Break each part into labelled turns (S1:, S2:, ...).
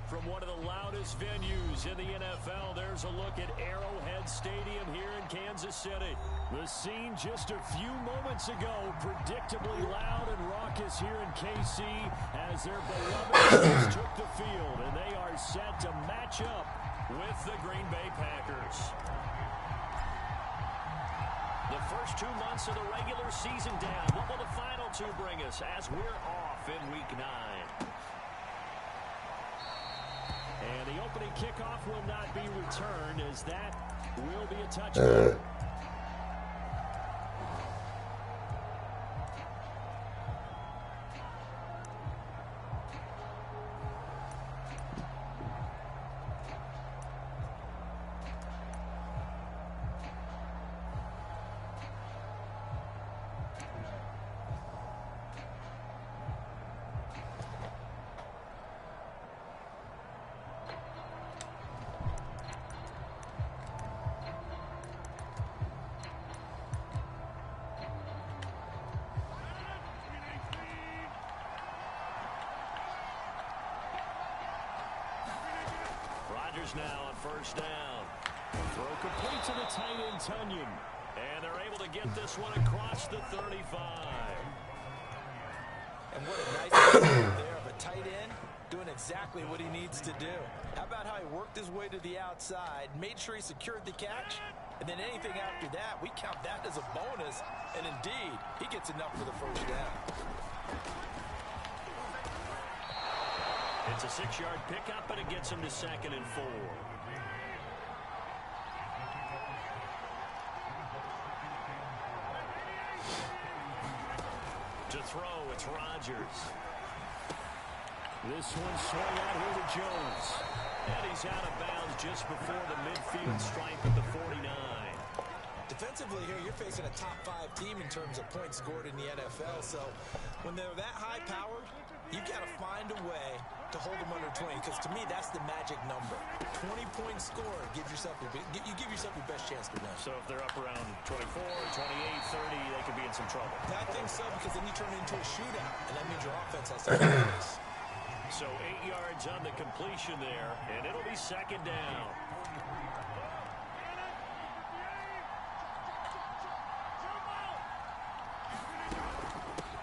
S1: From one of the loudest venues in the NFL, there's a look at Arrowhead Stadium here in Kansas City. The scene just a few moments ago, predictably loud and raucous here in KC as their beloved Chiefs took the field, and they are set to match up with the Green Bay Packers. The first 2 months of the regular season down. What will the final two bring us as we're off in Week 9? And the opening kickoff will not be returned, as that will be a touchdown. Now on first down. Throw complete to the tight end, Tunyon. And they're able to get this one across the 35.
S2: And what a nice play there of a tight end doing exactly what he needs to do. How about how he worked his way to the outside, made sure he secured the catch, and then anything after that, we count that as a bonus. And indeed, he gets enough for the first down.
S1: It's a 6-yard pickup, and it gets him to 2nd and 4. To throw, it's Rodgers. This one swung out here to Jones. And he's out of bounds just before the midfield stripe at the 49.
S2: Defensively here, you're facing a top 5 team in terms of points scored in the NFL. So when they're that high-powered, you got to find a way to hold them under 20, because to me, that's the magic number. 20 points scored, you give yourself your best chance to win.
S1: So if they're up around 24, 28, 30, they could be in some trouble.
S2: I think so, because then you turn it into a shootout, and that means your offense has to focus.
S1: So 8 yards on the completion there, and it'll be 2nd down.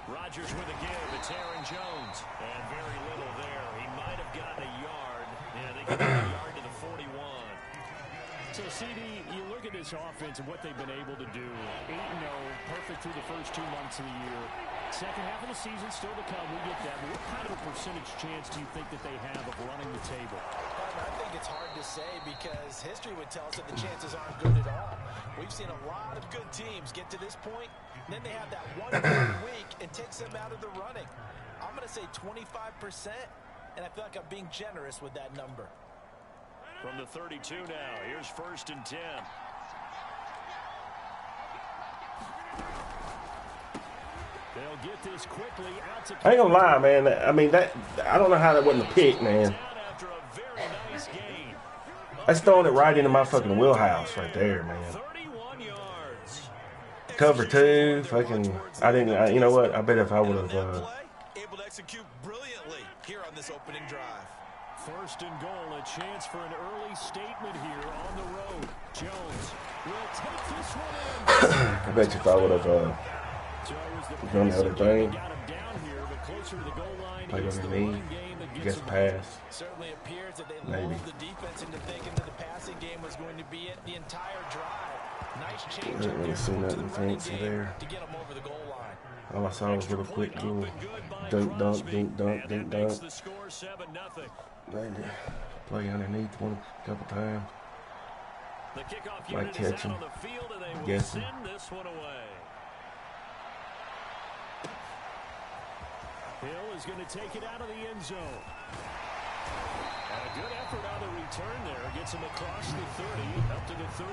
S1: Rodgers with a give. It's Aaron Jones. And very little there. He might have gotten a yard. Yeah, they got a yard to the 41. So, CD, you look at this offense and what they've been able to do. 8-0, perfect through the first 2 months of the year. Second half of the season still to come. We get that. But what kind of a percentage chance do you think that they have of running the table?
S2: I think it's hard to say, because history would tell us that the chances aren't good at all. We've seen a lot of good teams get to this point, and then they have that one bad week and takes them out of the running. I'm going to say 25%, and I feel like I'm being generous with that number.
S1: From the 32 now, here's 1st and 10. They'll get this quickly out to...
S3: I ain't gonna lie, man. I mean, I don't know how that wasn't a pick, man. That's throwing it right into my fucking wheelhouse right there, man.
S1: 31 yards.
S3: Cover 2, fucking... you know what? I bet if I would have...
S2: Able to execute brilliantly here on this opening drive.
S1: 1st and goal, a chance for an early statement here on the road. Jones will take this one in.
S3: I bet you if I would have... done the other thing.
S1: Got him down here, but closer to the goal line.
S3: Like
S1: It's the
S3: me.
S1: running game that gets
S3: guess pass.
S2: Certainly appears that they
S3: Maybe.
S2: lulled the defense into thinking that the passing game was going to be it the entire drive. Nice change up there
S3: See
S2: to
S3: nothing
S2: the running
S3: fancy
S2: game
S3: there.
S2: to get them over the goal line.
S3: All I saw was a little quick little dunk, dunk, dink, dunk, dink, dunk. Maybe play underneath one a couple times.
S1: The kickoff
S3: Might
S1: unit is
S3: catch
S1: out
S3: him.
S1: on the field, and they will
S3: Guessing.
S1: send this one away. Hill is going to take it out of the end zone. And a good effort on the return there. Gets him across the 30, up to the 33.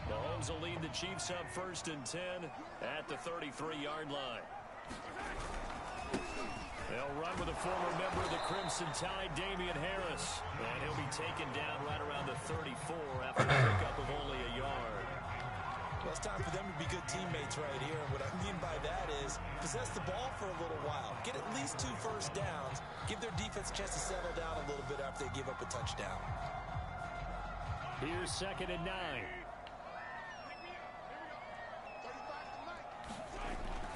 S1: Mahomes will lead the Chiefs up 1st and 10 at the 33-yard line. They'll run with a former member of the Crimson Tide, Damian Harris. And he'll be taken down right around the 34 after a pickup of only a yard.
S2: Well, it's time for them to be good teammates right here. And what I mean by that is possess the ball for a little while. Get at least 2 first downs. Give their defense a chance to settle down a little bit after they give up a touchdown.
S1: Here's 2nd and 9.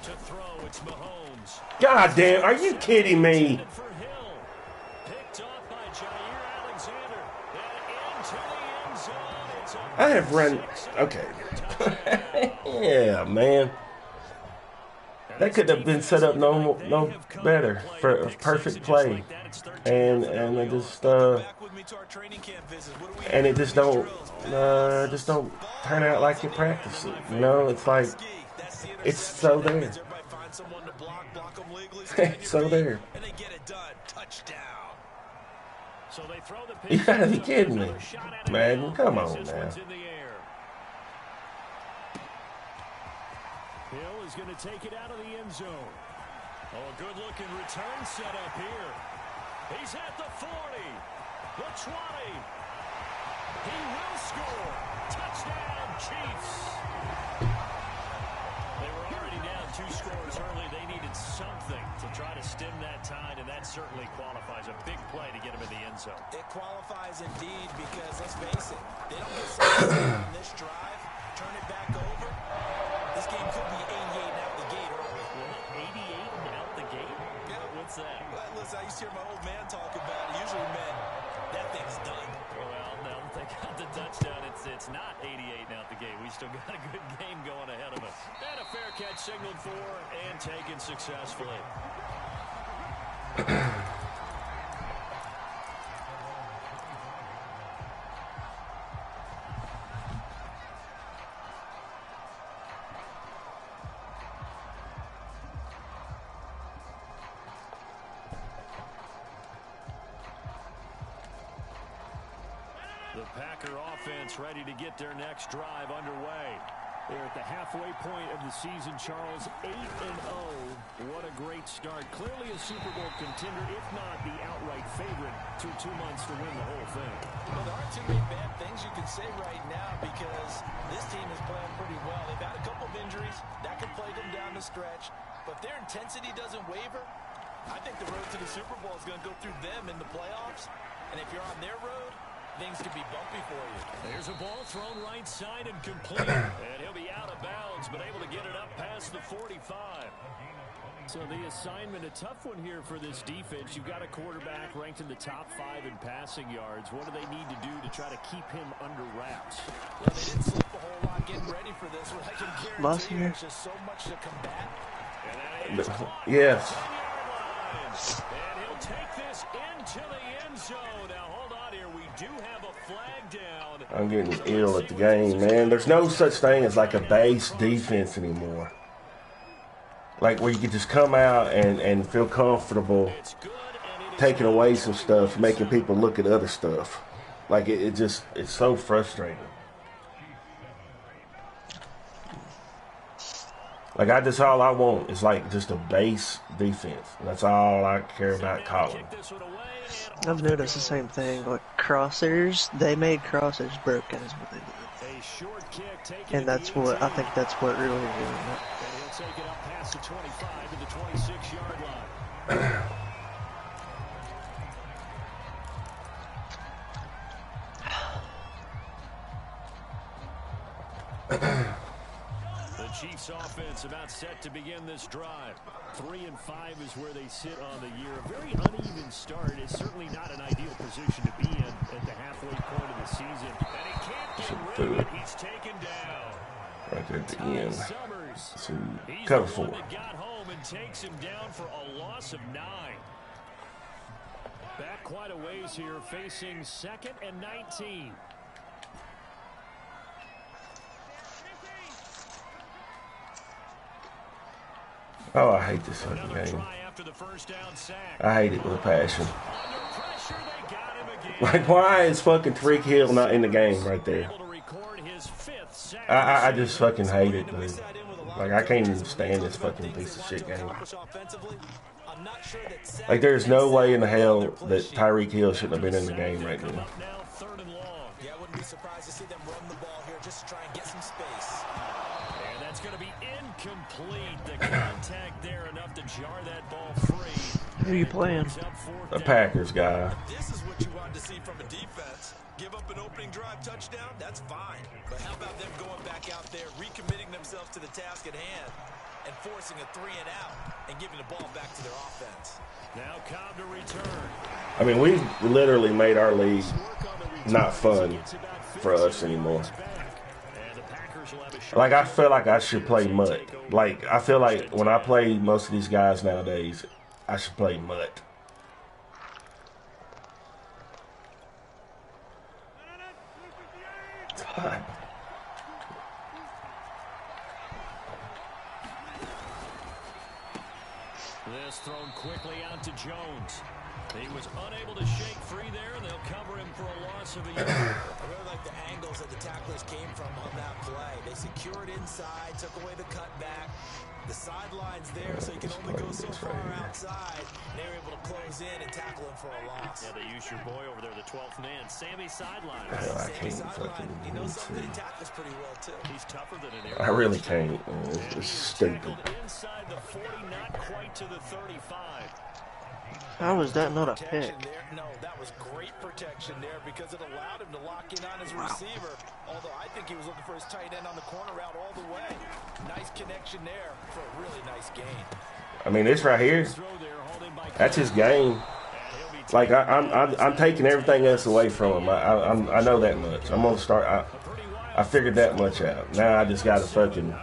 S1: To throw, it's Mahomes.
S3: God damn, are you kidding me?
S1: For Hill. Picked off by Jair Alexander. And into the end zone. It's a
S3: I have run. Okay. Yeah, man. That could have been set up no better for a perfect play, and it just and it just don't turn out like you practice it. You know, it's like it's so there. It's so there. You gotta be kidding me, man. Come on now.
S1: Hill is going to take it out of the end zone. Oh, a good-looking return set up here. He's at the 40, the 20. He will score. Touchdown, Chiefs. They were already down 2 scores early. They needed something to try to stem that tide, and that certainly qualifies. A big play to get him in the end zone.
S2: It qualifies indeed because, let's face it, they don't get something on this drive, turn it back over. This game could be 88 and out the gate early.
S1: 88 and out the gate?
S2: Yeah.
S1: What's that?
S2: Well, listen, I used to hear my old man talk about it. Usually meant that thing's done.
S1: Well, now that they got the touchdown, it's not 88 and out the gate. We still got a good game going ahead of us. And a fair catch signaled for and taken successfully. The Packer offense ready to get their next drive underway. They're at the halfway point of the season, Charles. 8-0. What a great start. Clearly a Super Bowl contender, if not the outright favorite, through 2 months to win the whole thing.
S2: Well, there aren't too many bad things you can say right now because this team is playing pretty well. They've had a couple of injuries. That can plague them down the stretch. But if their intensity doesn't waver, I think the road to the Super Bowl is going to go through them in the playoffs. And if you're on their road, things could be bumpy for you.
S1: There's a ball thrown right side and complete. And he'll be out of bounds, but able to get it up past the 45. So the assignment, a tough one here for this defense. You've got a quarterback ranked in the top 5 in passing yards. What do they need to do to try to keep him under wraps?
S2: Well, they didn't sleep a whole lot getting ready for this one. I can guarantee you there's just so much to combat.
S3: Yes.
S1: And he'll take this into the end zone. Now, hold on here. We do have a flag down.
S3: I'm getting ill at the game, man. There's no such thing as like a base defense anymore. Like where you can just come out and feel comfortable taking away some stuff, making people look at other stuff. Like it's so frustrating. Like all I want is like just a base defense. That's all I care about calling.
S4: I've noticed the same thing. Like crossers, they made crossers broken is what they did. And that's what I think that's what really doing it.
S1: take it up past the 25 to the 26-yard line. The Chiefs offense about set to begin this drive. 3-5 is where they sit on the year. A very uneven start. It's certainly not an ideal position to be in at the halfway point of the season. And he can't get rid of it. He's taken down.
S3: Right there at the end.
S1: Summers.
S3: To cover 4.
S1: Got home and takes him down for a loss of 9. Back quite a ways here, facing 2nd and 19.
S3: Oh, I hate this fucking game. I hate it with a passion. Like, why is fucking Tariq Hill not in the game right there? I just fucking hate it, dude. Like, I can't even stand this fucking piece of shit game. Like, there's no way in the hell that Tyreek Hill shouldn't have been in the game right now.
S2: Yeah, I wouldn't be surprised to see them run the ball here just to try and get some space.
S1: And that's going to be incomplete. The contact there enough to jar that ball free.
S4: Who are you playing?
S3: The Packers guy.
S2: This is what you wanted to see from a defense. Give up an opening drive touchdown, that's fine. But how about them going back out there, recommitting themselves to the task at hand, and forcing a 3-and-out and giving the ball back to their offense.
S1: Now Cobb to return.
S3: I mean, we've literally made our league not fun for us anymore. Like, I feel like I should play Mutt. Like, I feel like when I play most of these guys nowadays, I should play Mutt. God.
S1: This thrown quickly out to Jones. He was unable to shake free there, and they'll cover him for a loss of a yard.
S2: I really like the angles that the tacklers came from on that play. They secured inside, took away the cutback. The sideline's there, so you can only go so far outside. They were able to close in and tackle him for a loss.
S1: Yeah, they used your boy over there, the 12th man, Sammy Sideline.
S2: Sammy Sideline, he knows something. He tackles pretty well, too.
S1: He's tougher than an
S3: I really can't. It's stupid.
S1: Inside the 40, not quite to the 35.
S4: How is that not a pick?
S2: No, that was great protection there because it allowed him to lock in on his receiver. Although I think he was looking for his tight end on the corner route all the way. Nice connection there for a really nice gain.
S3: I mean, this right here, that's his game. Like, I'm taking everything else away from him. I know that much. I'm gonna start. I figured that much out. Now I just gotta fucking.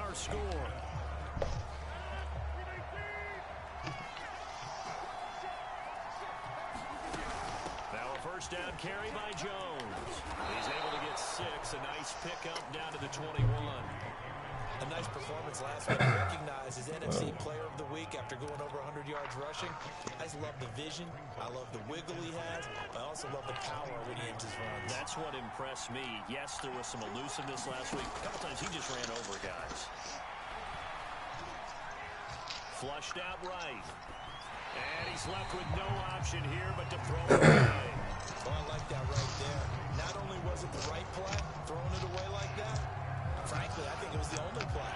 S1: Down carry by Jones. He's able to get 6. A nice pickup down to the 21.
S2: A nice performance last week. Recognized as NFC Player of the Week after going over 100 yards rushing. I just love the vision. I love the wiggle he has. I also love the power when he aims his runs.
S1: That's what impressed me. Yes, there was some elusiveness last week. A couple times he just ran over guys. Flushed out right. And he's left with no option here but to throw it away.
S2: Oh, I like that right there. Not only was it the right play, throwing it away like that, frankly, I think it was the only play.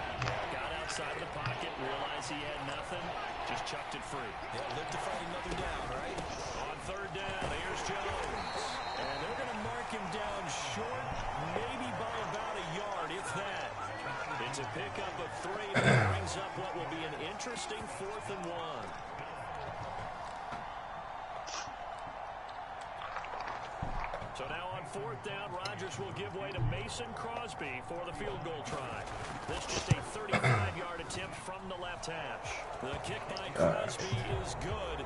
S1: Got outside of the pocket, realized he had nothing, just chucked it free.
S2: Yeah, lived to fight another down, right?
S1: On 3rd down, here's Jones. And they're going to mark him down short, maybe by about a yard, if that. It's a pickup of 3 that brings up what will be an interesting 4th and 1. So now on 4th down, Rodgers will give way to Mason Crosby for the field goal try. This just a 35-yard attempt from the left hash. The kick by Crosby is good.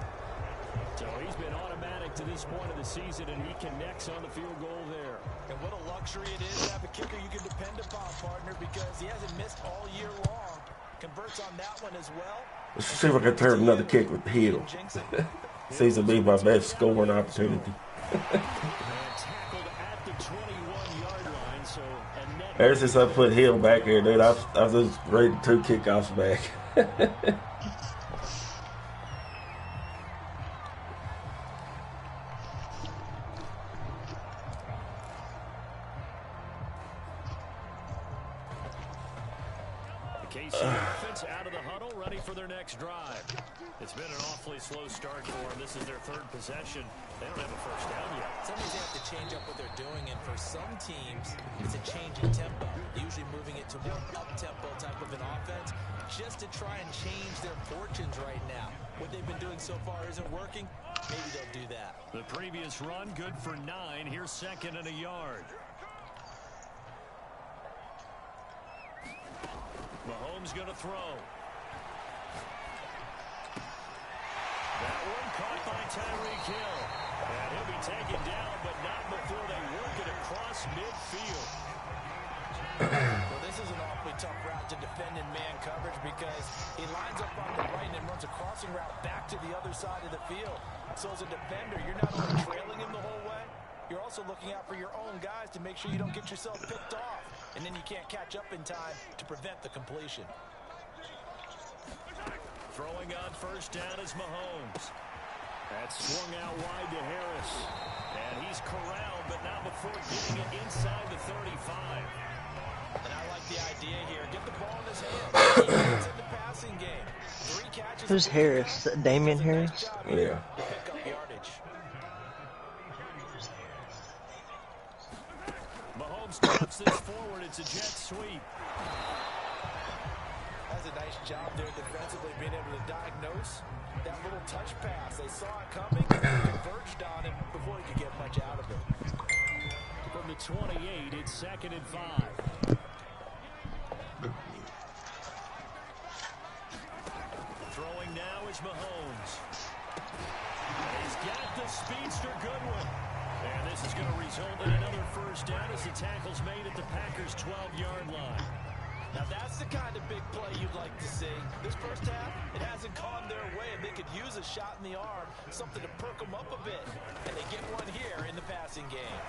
S1: So he's been automatic to this point of the season, and he connects on the field goal there.
S2: And what a luxury it is to have a kicker you can depend upon, partner, because he hasn't missed all year long. Converts on that one as well.
S3: Let's see if I can turn another kick with the heel. Seems to be my best scoring opportunity. Ever since I put Hill back here, dude, I've just rated 2 kickoffs back.
S1: The KC offense out of the huddle, ready for their next drive. It's been an awfully slow start for them. This is their third possession. They don't have a first down yet.
S2: Sometimes they have to change up what they're doing, and for some teams, it's a change in tempo, usually moving it to more up-tempo type of an offense, just to try and change their fortunes right now. What they've been doing so far isn't working. Maybe they'll do that.
S1: The previous run, good for 9. Here's 2nd and a yard. Mahomes going to throw. That one caught by Tyreek Hill. And he'll be taken down, but not before they work it across midfield.
S2: Well, this is an awfully tough route to defend in man coverage because he lines up on the right and then runs a crossing route back to the other side of the field. So as a defender, you're not only trailing him the whole way, you're also looking out for your own guys to make sure you don't get yourself picked off. And then you can't catch up in time to prevent the completion.
S1: Throwing on first down is Mahomes. That's swung out wide to Harris. And he's corralled, but not before getting it inside the 35.
S2: And I like the idea here. Get the ball in his hands. It's in the passing game. 3 catches.
S4: Who's Harris? Damian Harris?
S3: Yeah.
S2: Pick up yardage.
S1: Mahomes drops this forward. It's a jet sweep.
S2: That's a nice job there defensively, being able to diagnose that little touch pass. They saw it coming, converged on him before he could get much out of it.
S1: From the 28, it's 2nd and 5. Throwing now is Mahomes. He's got the speedster Goodwin. And this is going to result in another first down as the tackle's made at the Packers' 12-yard line.
S2: Now that's the kind of big play you'd like to see. This first half, it hasn't gone their way, and they could use a shot in the arm, something to perk them up a bit. And they get one here in the passing game.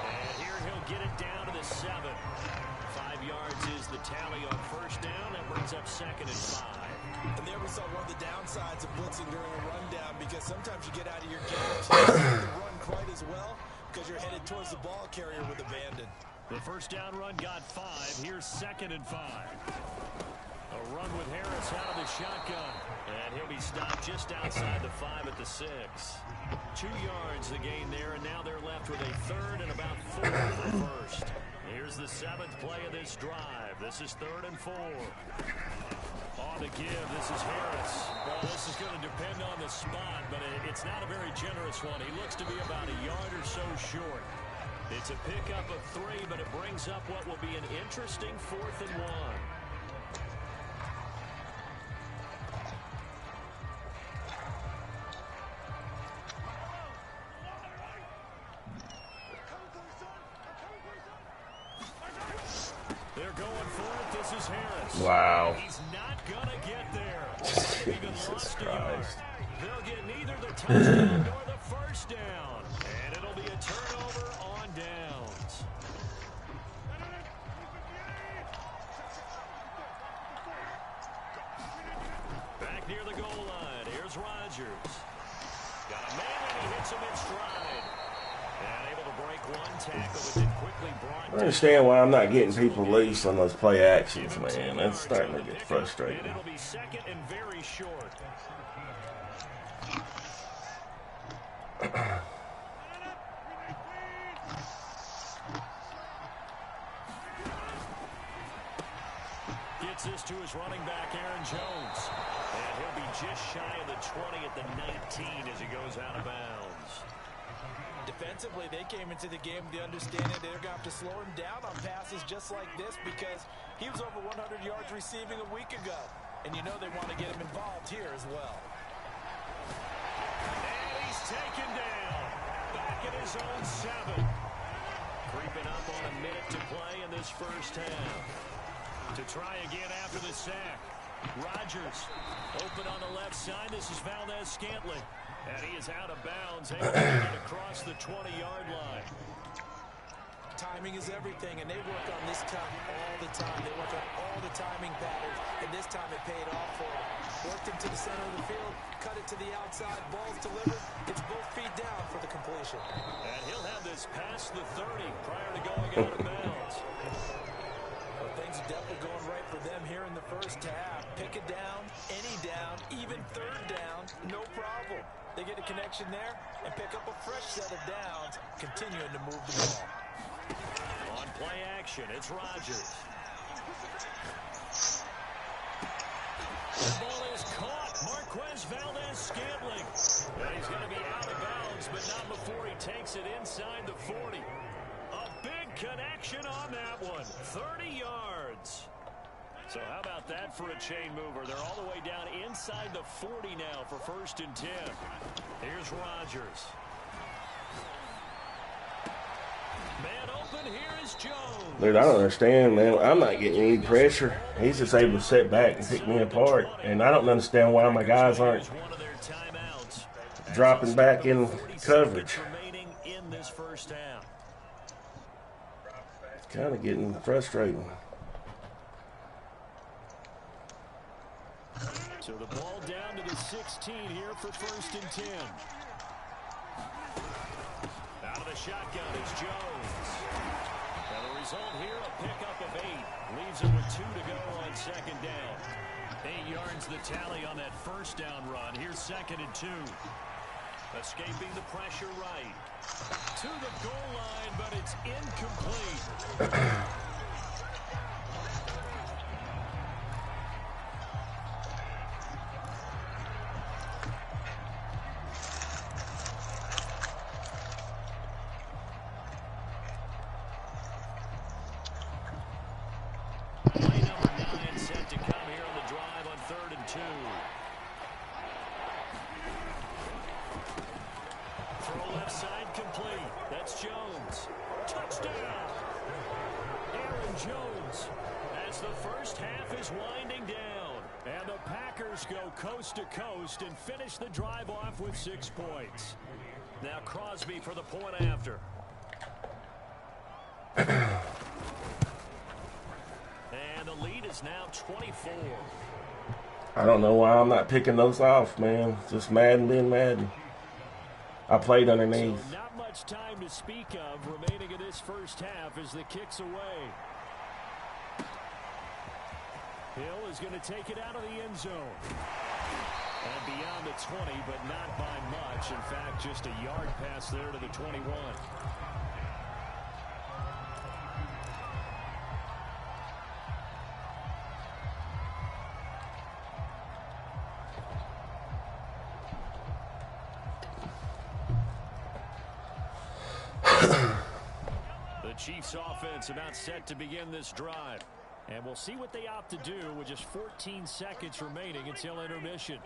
S1: And here he'll get it down to the 7. 5 yards is the tally on first down. That brings up 2nd and 5.
S2: And there we saw one of the downsides of blitzing during a rundown, because sometimes you get out of your game, so you don't have to run quite as well because you're headed towards the ball carrier with abandon.
S1: The first down run got 5. Here's 2nd and 5. A run with Harris out of the shotgun. And he'll be stopped just outside the 5 at the 6. 2 yards the gain there, and now they're left with a 3rd and about 4 for first. Here's the 7th play of this drive. This is 3rd and 4. On the give, this is Harris. Well, this is going to depend on the spot, but it's not a very generous one. He looks to be about a yard or so short. It's a pickup of 3, but it brings up what will be an interesting 4th and 1. They're going for it. This is Harris.
S3: Wow.
S1: He's not going to get there. They've even lost a yard. They'll get neither the touchdown nor the first down. And it'll be a turnover on downs. Back near the goal line. Here's Rodgers. Got a man and he hits him in stride. And able to break one tackle, but then quickly brought
S3: I understand why I'm not getting people loose on those play actions, man. That's starting to get frustrating.
S1: And it'll be 2nd and very short. Gets this to his running back, Aaron Jones. And he'll be just shy of the 20 at the 19 as he goes out of bounds.
S2: Defensively, they came into the game with the understanding they're going to have to slow him down on passes just like this, because he was over 100 yards receiving a week ago. And you know they want to get him involved here as well.
S1: And he's taken down. Back at his own 7. Creeping up on a minute to play in this first half. To try again after the sack. Rodgers open on the left side. This is Valdez-Scantling. And he is out of bounds. Able to get across the 20-yard line.
S2: Timing is everything, and they work on this time all the time. They work on all the timing patterns, and this time it paid off for them. Worked him to the center of the field, cut it to the outside, ball's delivered. It's both feet down for the completion.
S1: And he'll have this past the 30 prior to going out of bounds.
S2: Well, things things are definitely going right for them here in the first half. Pick a down, any down, even third down, no problem. They get a connection there and pick up a fresh set of downs, continuing to move the ball.
S1: On play action, it's Rodgers. The ball is caught. Marquez Valdez-Scantling. And he's going to be out of bounds, but not before he takes it inside the 40. A big connection on that one. 30 yards. So how about that for a chain mover? They're all the way down inside the 40 now for 1st and 10. Here's Rodgers. Man open, here is Jones.
S3: Dude, I don't understand, man. I'm not getting any pressure. He's just able to sit back and pick me apart. And I don't understand why my guys aren't dropping back in coverage. It's kind of getting frustrating.
S1: So the ball down to the 16 here for 1st and 10. Out of the shotgun is Jones. And the result here, a pickup of 8. Leaves it with 2 to go on 2nd down. 8 yards the tally on that 1st down run. Here's 2nd and 2. Escaping the pressure right. To the goal line, but it's incomplete. Play number 9 set to come here on the drive on 3rd and 2. Throw left side complete. That's Jones. Touchdown! Aaron Jones as the first half is winding down. And the Packers go coast to coast and finish the drive off with 6 points. Now Crosby for the point after. And the lead is now 24.
S3: I don't know why I'm not picking those off, man. Just Madden being Madden. I played underneath.
S1: So not much time to speak of remaining in this first half as the kick's away. Hill is going to take it out of the end zone. And beyond the 20, but not by much. In fact, just a yard pass there to the 21. The Chiefs offense about set to begin this drive. And we'll see what they opt to do with just 14 seconds remaining until intermission.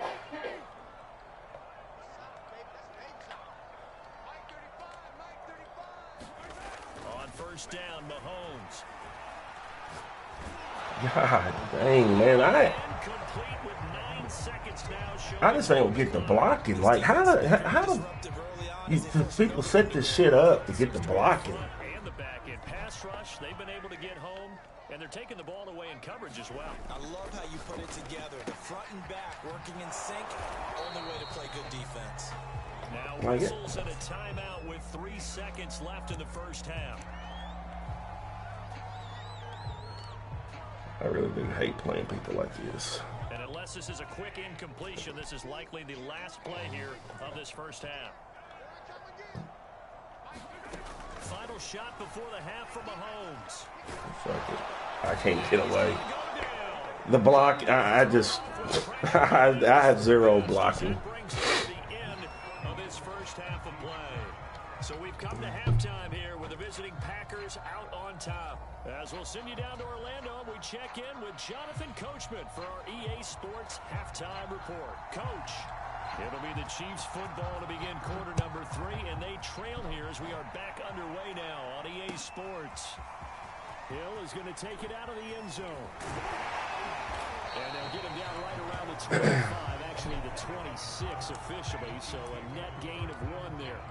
S1: On 1st down, Mahomes.
S3: God dang, man. I just ain't get the blocking. Like, how do people set this shit up to get the blocking?
S1: And the back end pass rush, they've been able to get home, and they're taking the ball away in coverage as well.
S2: I love how you put it together. The front and back working in sync, only way to play good defense.
S1: Now whistles and a timeout with 3 seconds left in the first half.
S3: I really do hate playing people like this.
S1: And unless this is a quick incompletion, this is likely the last play here of this first half. Final shot before the half from Mahomes.
S3: Fuck it. I can't get away. The block, I just, I had zero blocking.
S1: So we've come to halftime here with the visiting Packers out on top. As we'll send you down to Orlando, we check in with Jonathan Coachman for our EA Sports Halftime Report. Coach, it'll be the Chiefs football to begin quarter number 3, and they trail here as we are back underway now on EA Sports. Hill is going to take it out of the end zone. And they'll get him down right around the 25, actually the 26 officially, so a net gain of 1 there.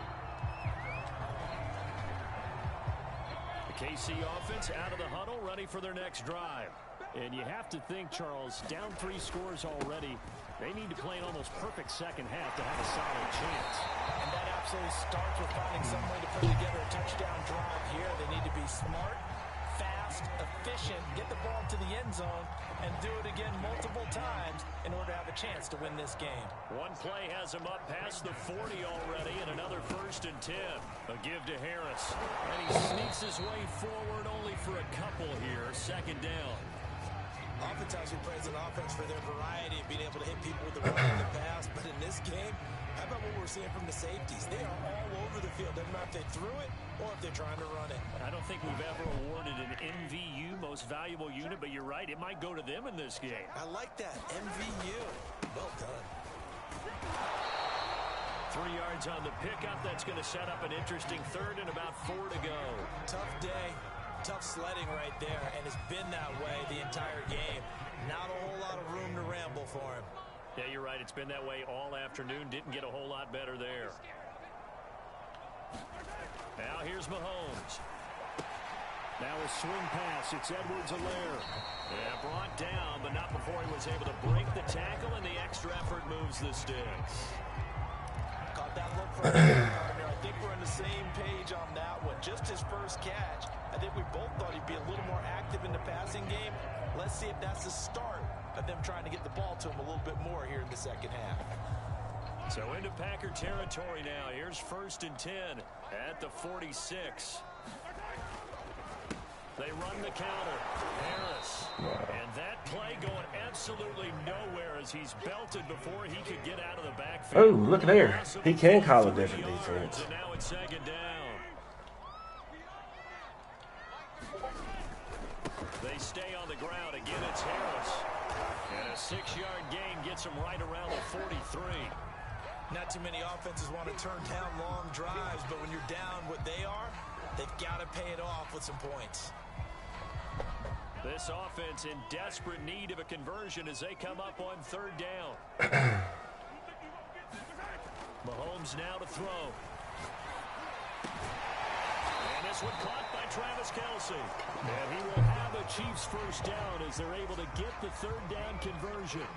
S1: KC offense out of the huddle, ready for their next drive. And you have to think, Charles, down 3 scores already. They need to play an almost perfect second half to have a solid chance.
S2: And that absolutely starts with finding some way to put together a touchdown drive here. They need to be smart, fast, fast, efficient, get the ball to the end zone, and do it again multiple times in order to have a chance to win this game.
S1: One play has him up past the 40 already, and another 1st and 10. A give to Harris. And he sneaks his way forward only for a couple here. 2nd down.
S2: Oftentimes we praise an offense for their variety of being able to hit people with the run and the pass, but in this game, how about what we're seeing from the safeties? They are all over the field. Doesn't matter if they threw it or if they're trying to run it.
S1: I don't think we've ever awarded an MVU, most valuable unit, but you're right, it might go to them in this game.
S2: I like that, MVU. Well done.
S1: 3 yards on the pickup. That's going to set up an interesting 3rd and about 4 to go.
S2: Tough day. Tough sledding right there, and it's been that way the entire game. Not a whole lot of room to ramble for him.
S1: Yeah, you're right. It's been that way all afternoon. Didn't get a whole lot better there. Now here's Mahomes. Now a swing pass. It's Edwards-Helaire. Yeah, brought down, but not before he was able to break the tackle, and the extra effort moves the sticks.
S2: Caught that look from the partner. I think we're on the same page on that one. Just his first catch. I think we both thought he'd be a little more active in the passing game. Let's see if that's the start of them trying to get the ball to him a little bit more here in the 2nd half.
S1: So into Packer territory now. Here's 1st and 10 at the 46. They run the counter. Harris. And that play going absolutely nowhere as he's belted before he could get out of the backfield.
S3: Oh, look there. He can call a different defense.
S1: And now it's 2nd down. They stay on the ground. Again, it's Harris. And a 6-yard gain gets him right around the 43.
S2: Not too many offenses want to turn down long drives, but when you're down what they are, they've got to pay it off with some points.
S1: This offense in desperate need of a conversion as they come up on 3rd down. Mahomes now to throw. And this one caught by Travis Kelce. And he will have a Chiefs 1st down as they're able to get the 3rd down conversion.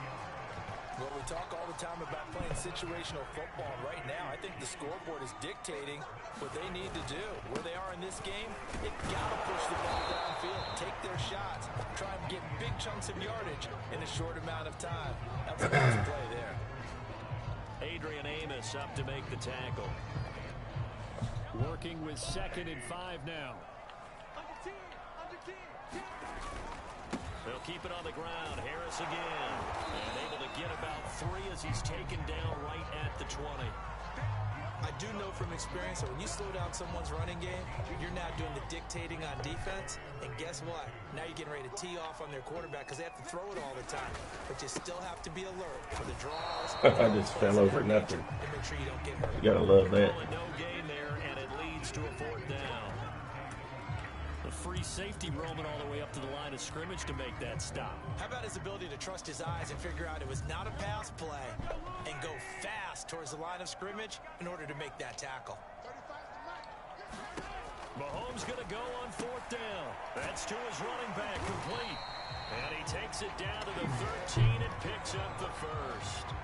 S2: Well, we talk all the time about playing situational football. Right now, I think the scoreboard is dictating what they need to do. Where they are in this game, they've got to push the ball downfield, take their shots, try and get big chunks of yardage in a short amount of time. That's a nice play there.
S1: Adrian Amos up to make the tackle. Working with 2nd and 5 now. They'll keep it on the ground. Harris again. And able to get about 3 as he's taken down right at the 20.
S2: I do know from experience that when you slow down someone's running game, you're now doing the dictating on defense. And guess what? Now you're getting ready to tee off on their quarterback because they have to throw it all the time. But you still have to be alert for the draws.
S3: I just fell over nothing.
S2: And make sure you don't get hurt.
S3: You gotta love that.
S1: No gain there, and it leads to a 4th down. The free safety roaming all the way up to the line of scrimmage to make that stop.
S2: How about his ability to trust his eyes and figure out it was not a pass play and go fast towards the line of scrimmage in order to make that tackle.
S1: Mahomes going to go on 4th down. That's to his running back, complete. And he takes it down to the 13 and picks up the 1st.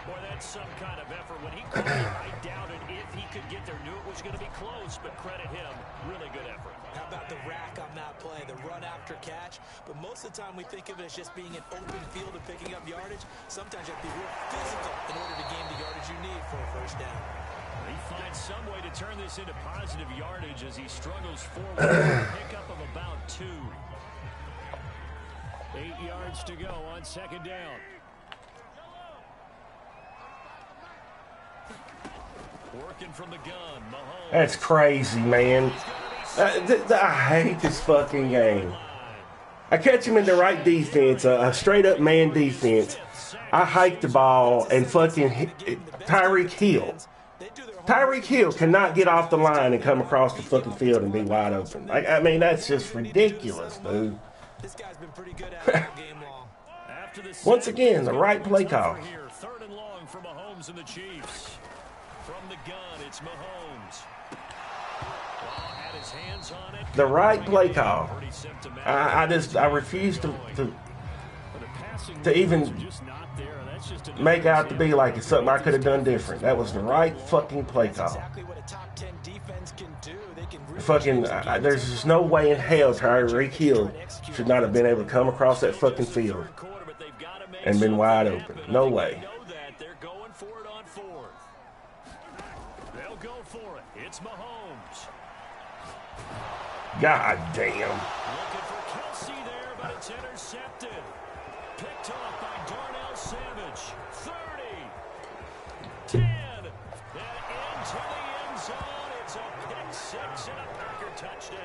S1: Boy, that's some kind of effort. When he caught it, I doubted if he could get there. Knew it was going to be close, but credit him. Really good effort.
S2: How about the rack on that play, the run after catch? But most of the time we think of it as just being an open field and picking up yardage. Sometimes you have to be real physical in order to gain the yardage you need for a 1st down.
S1: He finds some way to turn this into positive yardage as he struggles forward with a pickup of about 2. 8 yards to go on 2nd down. Working from the gun, Mahomes.
S3: That's crazy, man. I hate this fucking game. I catch him in the right defense, a straight-up man defense. I hike the ball and fucking Tyreek Hill. Tyreek Hill cannot get off the line and come across the fucking field and be wide open. I mean, that's just ridiculous, dude.
S2: This guy's been pretty good at it all game long.
S3: Once again, the right play call.
S1: 3rd and long for Mahomes and the Chiefs. From the gun, it's Mahomes. Had his hands on it.
S3: The right play call. I refuse to even make out to be like it's something I could have done different. That was the right fucking play call.
S2: Exactly what a top 10 defense can do. They can really
S3: Fucking, there's just no way in hell Tyreek Hill should not have been able to come across that fucking field and been wide open. No way.
S1: They're going for it on fourth. They'll go for it. It's Mahomes.
S3: God damn.
S1: Looking for Kelsey there, but it's intercepted. Picked off by Darnell Savage. 30. 10. And into the end zone. It's a pick six and a Packer touchdown.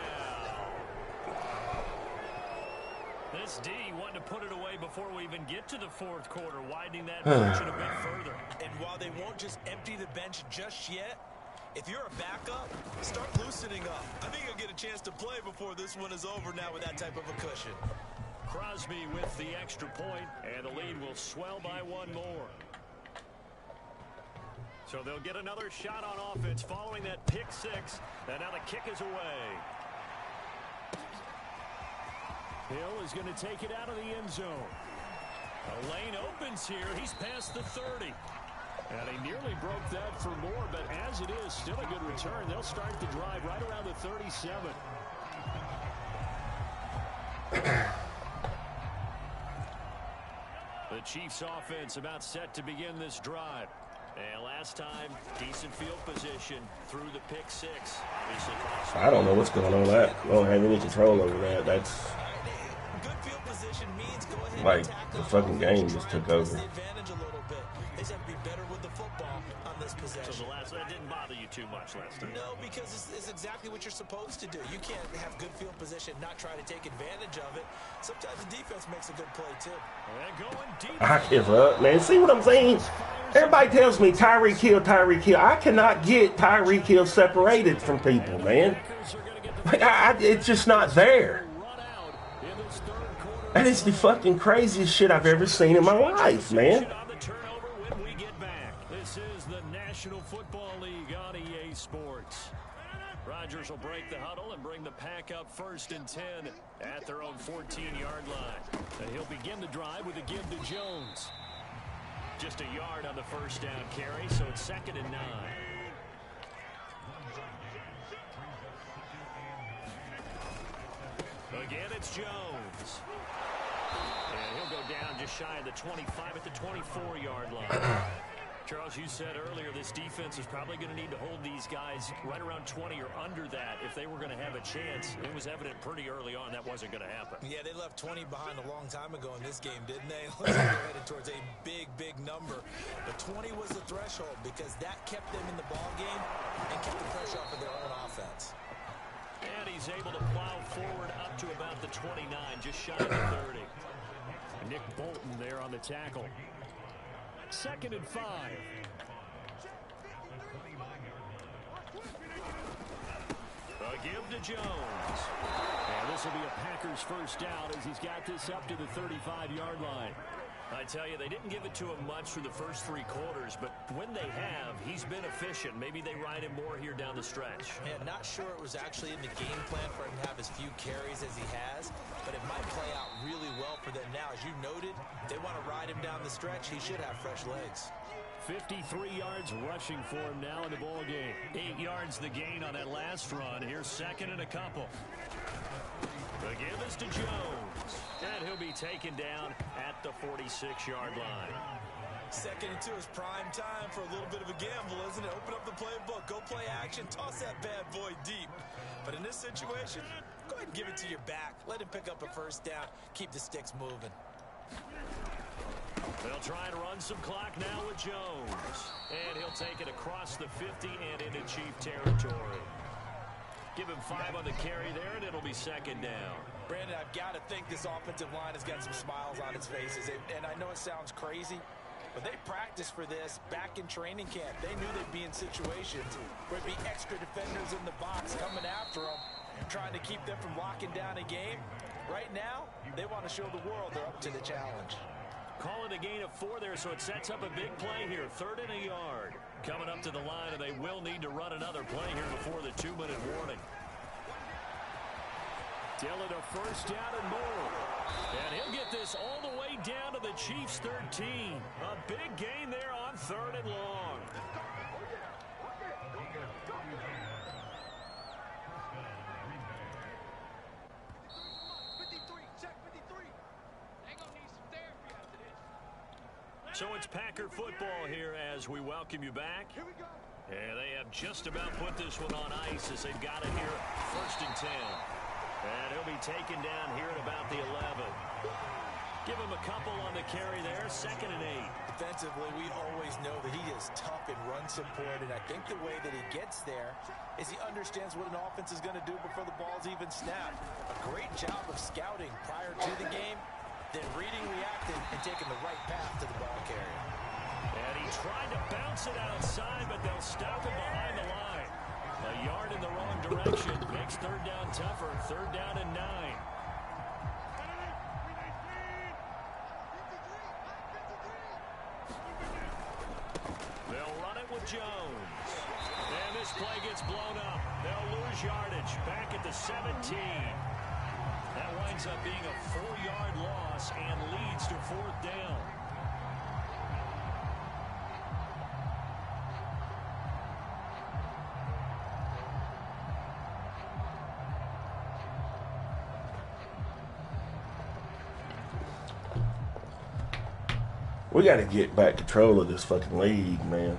S1: This D wanted to put it away before we even get to the fourth quarter, widening that margin a bit further.
S2: And while they won't just empty the bench just yet, if you're a backup, start loosening up. I think you'll get a chance to play before this one is over now with that type of a cushion.
S1: Crosby with the extra point, and the lead will swell by one more. So they'll get another shot on offense following that pick six, and now the kick is away. Hill is going to take it out of the end zone. A lane opens here. He's past the 30. And he nearly broke that for more, but as it is, still a good return. They'll start the drive right around the 37. The Chiefs offense about set to begin this drive. And last time, decent field position through the pick six.
S3: I don't know what's going on with that. I don't have any control over that. That's
S2: good field position means go ahead
S3: like
S2: and tackle.
S3: the fucking game just took over.
S2: The advantage a little bit. They just have to be better with the football on this possession.
S1: So that didn't bother you too much last time?
S2: No, because it's exactly what you're supposed to do. You can't have good field position, not try to take advantage of it. Sometimes the defense makes a good play, too.
S1: Going deep.
S3: I give up, man. See what I'm saying? Everybody tells me Tyreek Hill, Tyreek Hill. I cannot get Tyreek Hill separated from people, man. Like, it's just not there. That is the fucking craziest shit I've ever seen in my life, man.
S1: This is the National Football League on EA Sports. Rodgers will break the huddle and bring the pack up 1st and 10 at their own 14-yard line. And he'll begin the drive with a give to Jones. Just a yard on the first down carry, so it's 2nd and 9. Again, it's Jones. And he'll go down just shy of the 25 at the 24-yard line. Charles, you said earlier this defense is probably going to need to hold these guys right around 20 or under that if they were going to have a chance. It was evident pretty early on that wasn't going to happen.
S2: Yeah, they left 20 behind a long time ago in this game, didn't they? Looks like they're headed towards a big, big number. But 20 was the threshold because that kept them in the ball game and kept the pressure off of their own offense.
S1: And he's able to plow forward up to about the 29, just shy of the 30. Nick Bolton there on the tackle. 2nd and 5. A give to Jones. And this will be a Packers first down as he's got this up to the 35-yard line. I tell you, they didn't give it to him much for the first 3 quarters, but when they have, he's been efficient. Maybe they ride him more here down the stretch.
S2: Yeah, not sure it was actually in the game plan for him to have as few carries as he has, but it might play out really well for them now. As you noted, they want to ride him down the stretch. He should have fresh legs. 53 yards rushing for him now in the ball game. 8 yards the gain on that last run. Here's 2nd and a couple. The give is to Jones. And he'll be taken down at the 46-yard line. 2nd and 2 is prime time for a little bit of a gamble, isn't it? Open up the playbook. Go play action. Toss that bad boy deep. But in this situation, go ahead and give it to your back. Let him pick up a first down. Keep the sticks moving. They'll try and run some clock now with Jones. And he'll take it across the 50 and into Chief territory. Give him 5 on the carry there, and it'll be 2nd down. Brandon, I've got to think this offensive line has got some smiles on its faces. And I know it sounds crazy, but they practiced for this back in training camp. They knew they'd be in situations where there'd be extra defenders in the box coming after them, trying to keep them from locking down a game. Right now, they want to show the world they're up to the challenge. Call it a gain of 4 there, so it sets up a big play here. 3rd and a yard. Coming up to the line, and they will need to run another play here before the 2-minute warning. Dillon a first down and more. And he'll get this all the way down to the Chiefs' 13. A big gain there on 3rd and long.
S1: So it's Packer football here as we welcome you back. And they have just about put this one on ice as they've got it here, 1st and 10. And he'll be taken down here at about the 11. Give him a couple on the carry there, 2nd and 8.
S2: Defensively, we always know that he is tough in run support, and I think the way that he gets there is he understands what an offense is going to do before the ball's even snapped. A great job of scouting prior to the game, then reading, reacting, and taking the right path to the ball carrier.
S1: And he tried to bounce it outside, but they'll stop him behind the line. A yard in the wrong direction makes 3rd down tougher, 3rd down and 9. They'll run it with Jones. And this play gets blown up. They'll lose yardage back at the 17. That winds up being a 4-yard loss and leads to 4th down.
S3: We got to get back control of this fucking league, man.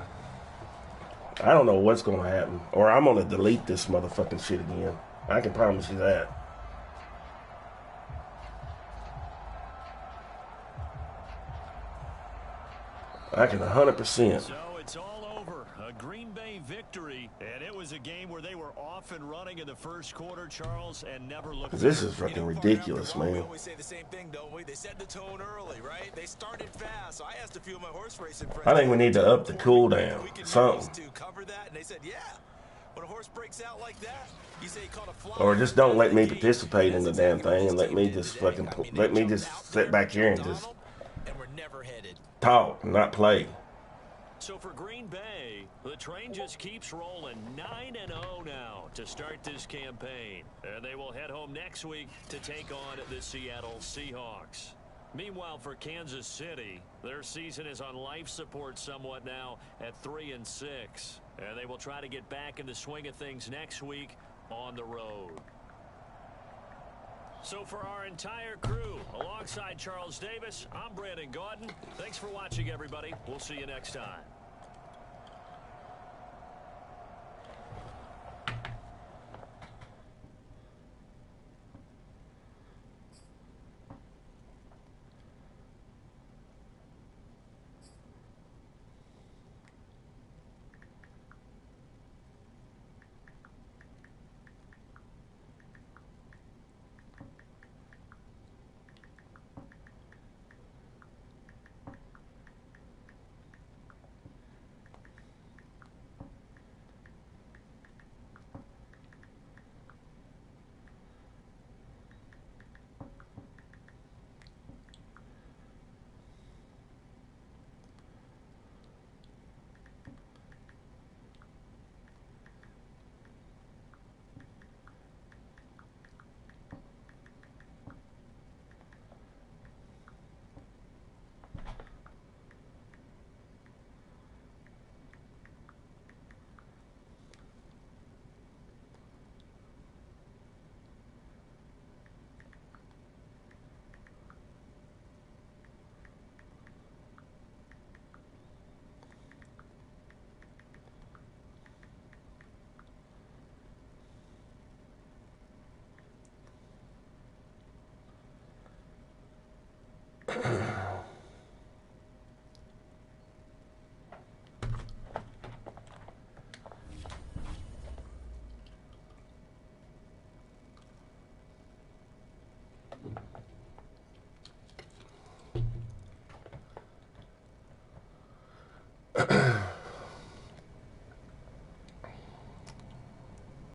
S3: I don't know what's going to happen. Or I'm going to delete this motherfucking shit again. I can promise you that. I can 100%.
S1: So it's all over. A Green Bay victory. And it was a game where they were off and running in the 1st quarter, Charles, and never looked.
S3: This is fucking ridiculous, man.
S2: We always say the same thing, don't we? They set the tone early, right? They started fast. So I asked a few of my horse racing friends.
S3: I think we need to up the cool down. Something.
S2: To cover that, and they said, yeah. When a horse breaks out like that, you say he caught a fly.
S3: Or just don't let me participate in the damn thing and let me just fucking let me just sit back here and just talk, not play.
S1: So for Green Bay, the train just keeps rolling. 9-0 now to start this campaign. And they will head home next week to take on the Seattle Seahawks. Meanwhile, for Kansas City, their season is on life support somewhat now at 3-6. And they will try to get back in the swing of things next week on the road. So for our entire crew, alongside Charles Davis, I'm Brandon Gaudin. Thanks for watching, everybody. We'll see you next time.